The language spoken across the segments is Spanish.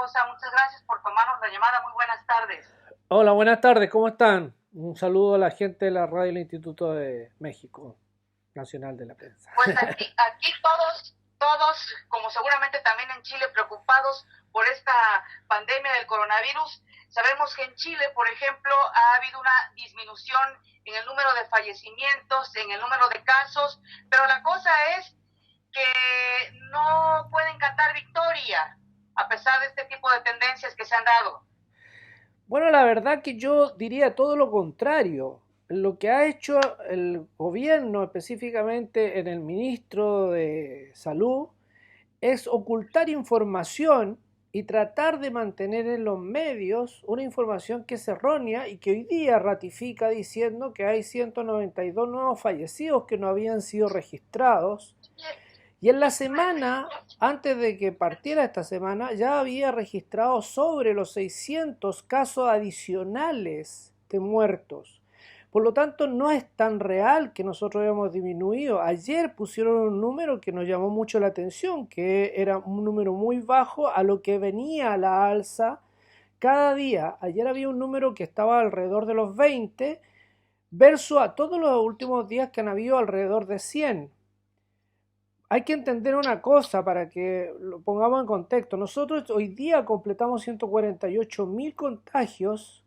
Mendoza, muchas gracias por tomarnos la llamada. Muy buenas tardes. Hola, buenas tardes, ¿cómo están? Un saludo a la gente de la radio del Instituto de México, Nacional de la Prensa. Pues aquí todos, como seguramente también en Chile, preocupados por esta pandemia del coronavirus. Sabemos que en Chile, por ejemplo, ha habido una disminución en el número de fallecimientos, en el número de casos, pero la cosa es que no pueden cantar victoria a pesar de este tipo de tendencias que se han dado. Bueno, la verdad que yo diría todo lo contrario. Lo que ha hecho el gobierno, específicamente en el ministro de Salud, es ocultar información y tratar de mantener en los medios una información que es errónea y que hoy día ratifica diciendo que hay 192 nuevos fallecidos que no habían sido registrados. Y en la semana, antes de que partiera esta semana, ya había registrado sobre los 600 casos adicionales de muertos. Por lo tanto, no es tan real que nosotros hayamos disminuido. Ayer pusieron un número que nos llamó mucho la atención, que era un número muy bajo a lo que venía a la alza cada día. Ayer había un número que estaba alrededor de los 20, versus a todos los últimos días que han habido alrededor de 100. Hay que entender una cosa para que lo pongamos en contexto. Nosotros hoy día completamos 148.000 contagios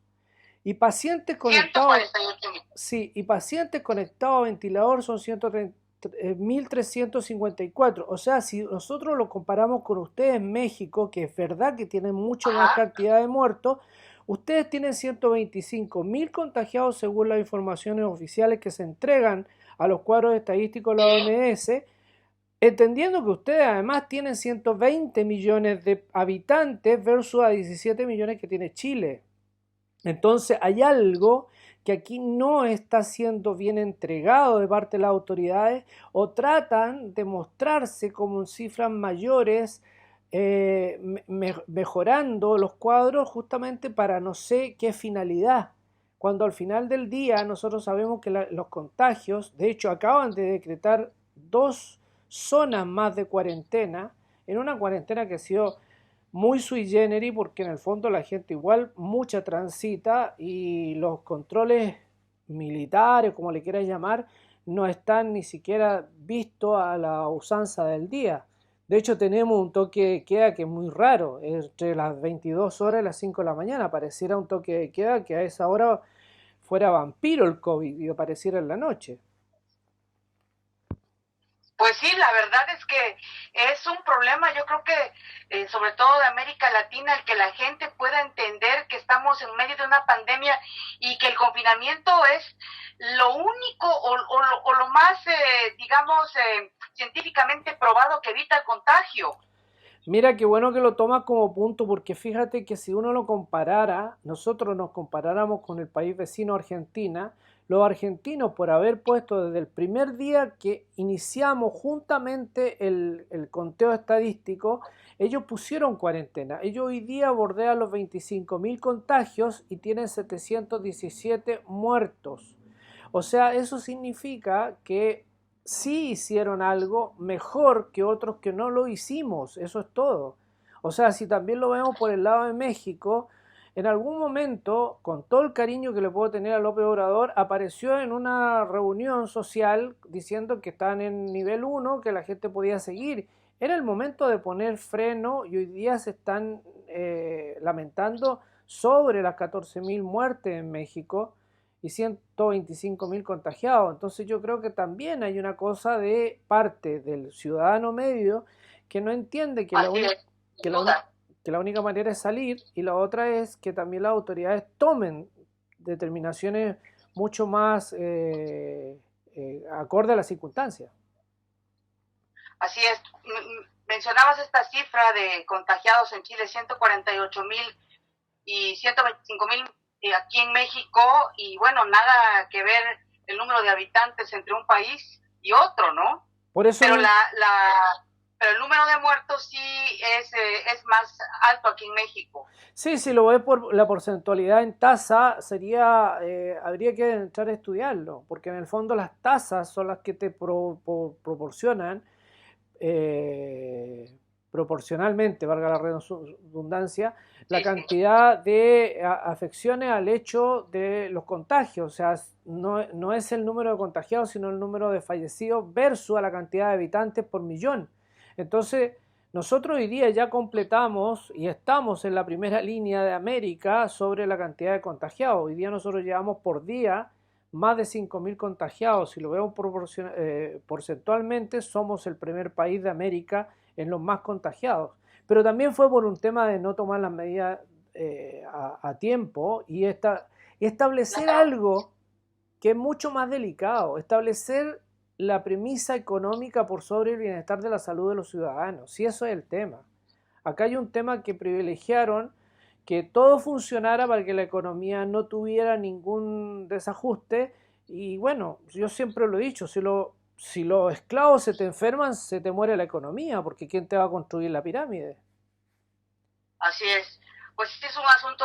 y pacientes conectados, 148,000. sí, y pacientes conectados a ventilador son 1.354. O sea, si nosotros lo comparamos con ustedes en México, que es verdad que tienen mucho más Ajá. cantidad de muertos, ustedes tienen 125.000 contagiados según las informaciones oficiales que se entregan a los cuadros estadísticos de la Sí. OMS. Entendiendo que ustedes además tienen 120 millones de habitantes versus a 17 millones que tiene Chile. Entonces hay algo que aquí no está siendo bien entregado de parte de las autoridades o tratan de mostrarse como en cifras mayores, mejorando los cuadros justamente para no sé qué finalidad. Cuando al final del día nosotros sabemos que los contagios, de hecho acaban de decretar 2 zonas más de cuarentena, en una cuarentena que ha sido muy sui generis porque en el fondo la gente igual mucha transita y los controles militares, como le quieras llamar, no están ni siquiera vistos a la usanza del día. De hecho tenemos un toque de queda que es muy raro, entre las 22 horas y las 5 de la mañana. Pareciera un toque de queda que a esa hora fuera vampiro el COVID y apareciera en la noche. Pues sí, la verdad es que es un problema, yo creo que sobre todo de América Latina, el que la gente pueda entender que estamos en medio de una pandemia y que el confinamiento es lo único o lo más, digamos, científicamente probado que evita el contagio. Mira, qué bueno que lo tomas como punto, porque fíjate que si uno lo comparara, nosotros nos comparáramos con el país vecino Argentina, los argentinos por haber puesto desde el primer día que iniciamos juntamente el conteo estadístico, ellos pusieron cuarentena. Ellos hoy día bordean los 25.000 contagios y tienen 717 muertos. O sea, eso significa que sí hicieron algo mejor que otros que no lo hicimos, eso es todo. O sea, si también lo vemos por el lado de México, en algún momento, con todo el cariño que le puedo tener a López Obrador, apareció en una reunión social diciendo que estaban en nivel 1, que la gente podía seguir. Era el momento de poner freno y hoy día se están lamentando sobre las 14.000 muertes en México y 125.000 contagiados. Entonces yo creo que también hay una cosa de parte del ciudadano medio que no entiende que Así es, que sin la, uni- duda. que la única manera es salir, y la otra es que también las autoridades tomen determinaciones mucho más acorde a las circunstancias. Así es. Mencionabas esta cifra de contagiados en Chile, 148,000 y 125,000 aquí en México, y bueno, nada que ver el número de habitantes entre un país y otro, ¿no? Por eso Pero pero el número de muertos sí es más alto aquí en México. sí, si lo ves por la porcentualidad en tasa, sería, habría que entrar a estudiarlo, porque en el fondo las tasas son las que te proporcionan eh, proporcionalmente, valga la redundancia, la Sí, sí. cantidad de afecciones al hecho de los contagios. O sea, no es el número de contagiados, sino el número de fallecidos versus a la cantidad de habitantes por millón. Entonces, nosotros hoy día ya completamos y estamos en la primera línea de América sobre la cantidad de contagiados. Hoy día nosotros llevamos por día más de 5.000 contagiados. Si lo vemos porcentualmente, somos el primer país de América en los más contagiados. Pero también fue por un tema de no tomar las medidas a tiempo y establecer Claro. algo que es mucho más delicado, establecer la premisa económica por sobre el bienestar de la salud de los ciudadanos. Si eso es el tema. Acá hay un tema que privilegiaron que todo funcionara para que la economía no tuviera ningún desajuste. Y bueno, yo siempre lo he dicho, si los esclavos se te enferman, se te muere la economía, porque ¿quién te va a construir la pirámide? Así es. Pues sí, es un asunto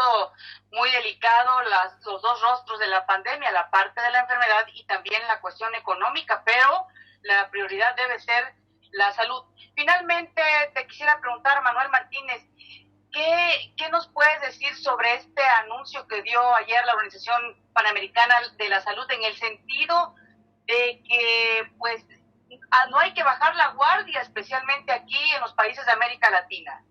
muy delicado, los dos rostros de la pandemia, la parte de la enfermedad y también la cuestión económica, pero la prioridad debe ser la salud. Finalmente, te quisiera preguntar, Manuel Martínez, ¿qué nos puedes decir sobre este anuncio que dio ayer la Organización Panamericana de la Salud en el sentido de que pues no hay que bajar la guardia, especialmente aquí en los países de América Latina?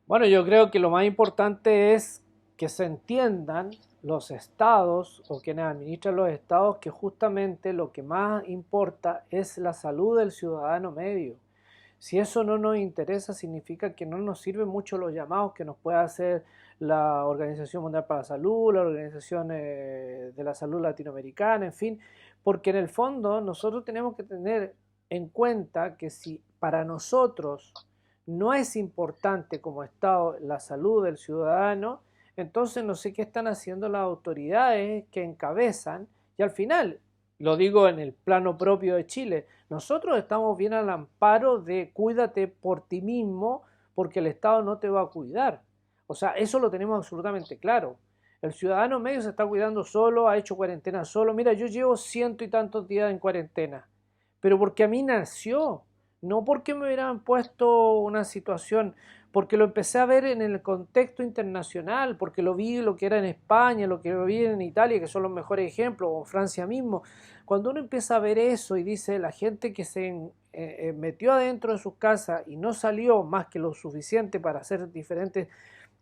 Bueno, yo creo que lo más importante es que se entiendan los estados o quienes administran los estados que justamente lo que más importa es la salud del ciudadano medio. Si eso no nos interesa, significa que no nos sirven mucho los llamados que nos puede hacer la Organización Mundial para la Salud, la Organización de la Salud Latinoamericana, en fin, porque en el fondo nosotros tenemos que tener en cuenta que si para nosotros no es importante como Estado la salud del ciudadano, entonces no sé qué están haciendo las autoridades que encabezan y al final, lo digo en el plano propio de Chile, nosotros estamos bien al amparo de cuídate por ti mismo porque el Estado no te va a cuidar. O sea, eso lo tenemos absolutamente claro. El ciudadano medio se está cuidando solo, ha hecho cuarentena solo. Mira, yo llevo ciento y tantos días en cuarentena, pero porque a mí nació, no porque me hubieran puesto una situación, porque lo empecé a ver en el contexto internacional, porque lo vi lo que era en España, lo que lo vi en Italia, que son los mejores ejemplos, o Francia mismo. Cuando uno empieza a ver eso y dice la gente que se metió adentro de sus casas y no salió más que lo suficiente para hacer diferentes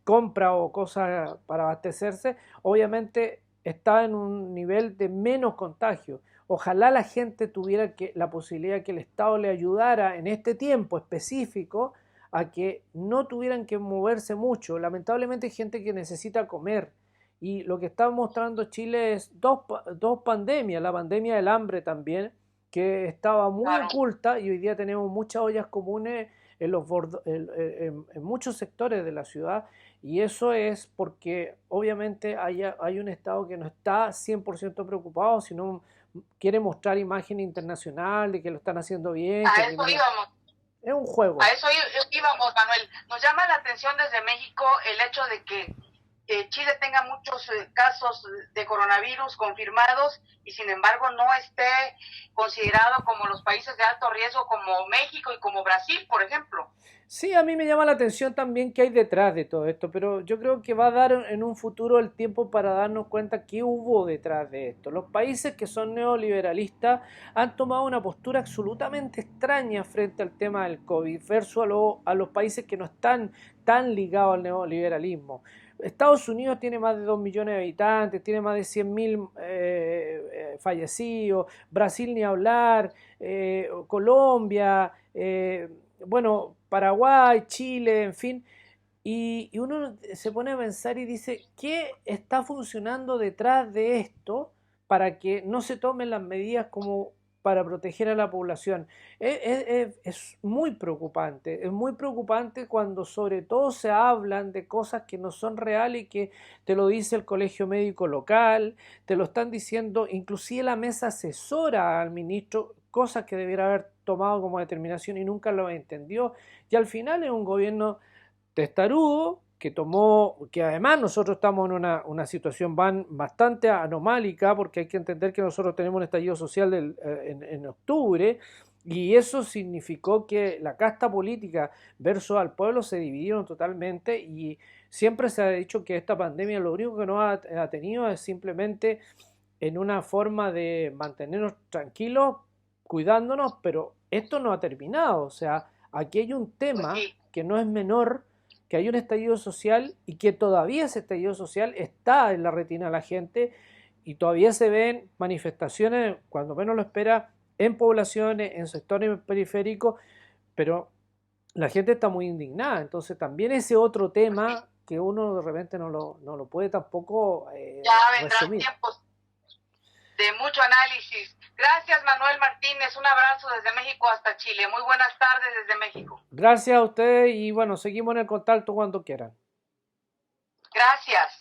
compras o cosas para abastecerse, obviamente está en un nivel de menos contagio. Ojalá la gente tuviera la posibilidad que el Estado le ayudara en este tiempo específico a que no tuvieran que moverse mucho. Lamentablemente hay gente que necesita comer y lo que está mostrando Chile es dos pandemias, la pandemia del hambre también, que estaba muy Claro. oculta y hoy día tenemos muchas ollas comunes en muchos sectores de la ciudad y eso es porque obviamente hay un Estado que no está 100% preocupado, sino quiere mostrar imagen internacional de que lo están haciendo bien, que A eso mira, íbamos. es un juego. A eso íbamos, Manuel. Nos llama la atención desde México el hecho de que Chile tenga muchos casos de coronavirus confirmados y sin embargo no esté considerado como los países de alto riesgo como México y como Brasil, por ejemplo. Sí, a mí me llama la atención también qué hay detrás de todo esto, pero yo creo que va a dar en un futuro el tiempo para darnos cuenta qué hubo detrás de esto. Los países que son neoliberalistas han tomado una postura absolutamente extraña frente al tema del COVID versus a los países que no están tan ligados al neoliberalismo. Estados Unidos tiene más de 2 millones de habitantes, tiene más de 100.000 fallecidos, Brasil ni hablar, Colombia, bueno, Paraguay, Chile, en fin, y uno se pone a pensar y dice, ¿qué está funcionando detrás de esto para que no se tomen las medidas como para proteger a la población? Es muy preocupante cuando sobre todo se hablan de cosas que no son reales y que te lo dice el colegio médico local, te lo están diciendo, inclusive la mesa asesora al ministro, cosas que debiera haber tomado como determinación y nunca lo entendió, y al final es un gobierno testarudo que además nosotros estamos en una situación bastante anomálica porque hay que entender que nosotros tenemos un estallido social en octubre Y eso significó que la casta política versus al pueblo se dividieron totalmente y siempre se ha dicho que esta pandemia lo único que nos ha tenido es simplemente en una forma de mantenernos tranquilos, cuidándonos, pero esto no ha terminado. O sea, aquí hay un Pues tema sí, que no es menor, que hay un estallido social y que todavía ese estallido social está en la retina de la gente y todavía se ven manifestaciones, cuando menos lo espera, en poblaciones, en sectores periféricos, pero la gente está muy indignada. Entonces también ese otro pues sí. tema que uno de repente no lo puede tampoco Ya vendrán resumir. tiempos de mucho análisis. Gracias, Manuel Martínez. Un abrazo desde México hasta Chile. Muy buenas tardes desde México. Gracias a ustedes y bueno, seguimos en el contacto cuando quieran. Gracias.